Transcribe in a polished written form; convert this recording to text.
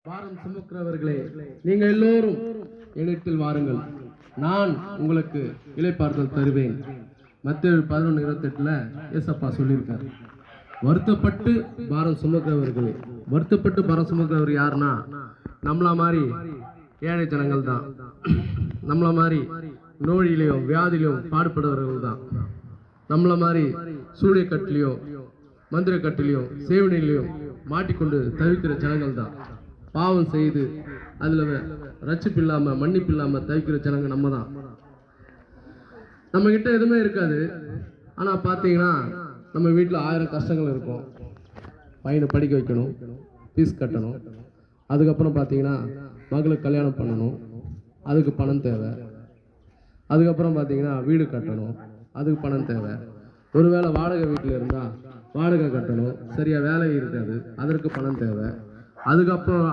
பாரம் சுமக்கிறவர்களே, நீங்கள் எல்லோரும் என்னிடத்தில் வாருங்கள், நான் உங்களுக்கு இளைப்பாறுதல் தருவேன். மத்தேயு 11:28 ஏசப்பா சொல்லியிருக்காரு. வருத்தப்பட்டு பாரம் சுமக்கிறவர்களே, வருத்தப்பட்டு பாரம் சுமக்கிறவர் யாருன்னா நம்மள மாதிரி ஏழை ஜனங்கள் தான். நம்மள மாதிரி நோயிலையும் வியாதியிலையும் பாடுபடுறவர்கள் தான். நம்மள மாதிரி சூரிய கட்டிலையோ மந்திர கட்டிலையோ சேவனையிலையும் மாட்டிக்கொண்டு தவிக்கிற ஜனங்கள் தான். பாவம் செய்து அதுல ரட்சிப்பு இல்லாம மன்னிப்பு இல்லாம தவிக்கிற ஜனங்க நம்ம தான். நம்ம கிட்ட எதுவுமே இருக்காது, ஆனா பாத்தீங்கன்னா நம்ம வீட்டுல 1000 கஷ்டங்கள் இருக்கும். பையனை படிக்க வைக்கணும், ஃபீஸ் கட்டணும், அதுக்கப்புறம் பார்த்தீங்கன்னா மகளுக்கு கல்யாணம் பண்ணணும், அதுக்கு பணம் தேவை. அதுக்கப்புறம் பார்த்தீங்கன்னா வீடு கட்டணும், அதுக்கு பணம் தேவை. ஒருவேளை வாடகை வீட்டில் இருந்தால் வாடகை கட்டணும், சரியா வேலை இருக்காது, அதற்கு பணம் தேவை. அதுக்கப்புறம்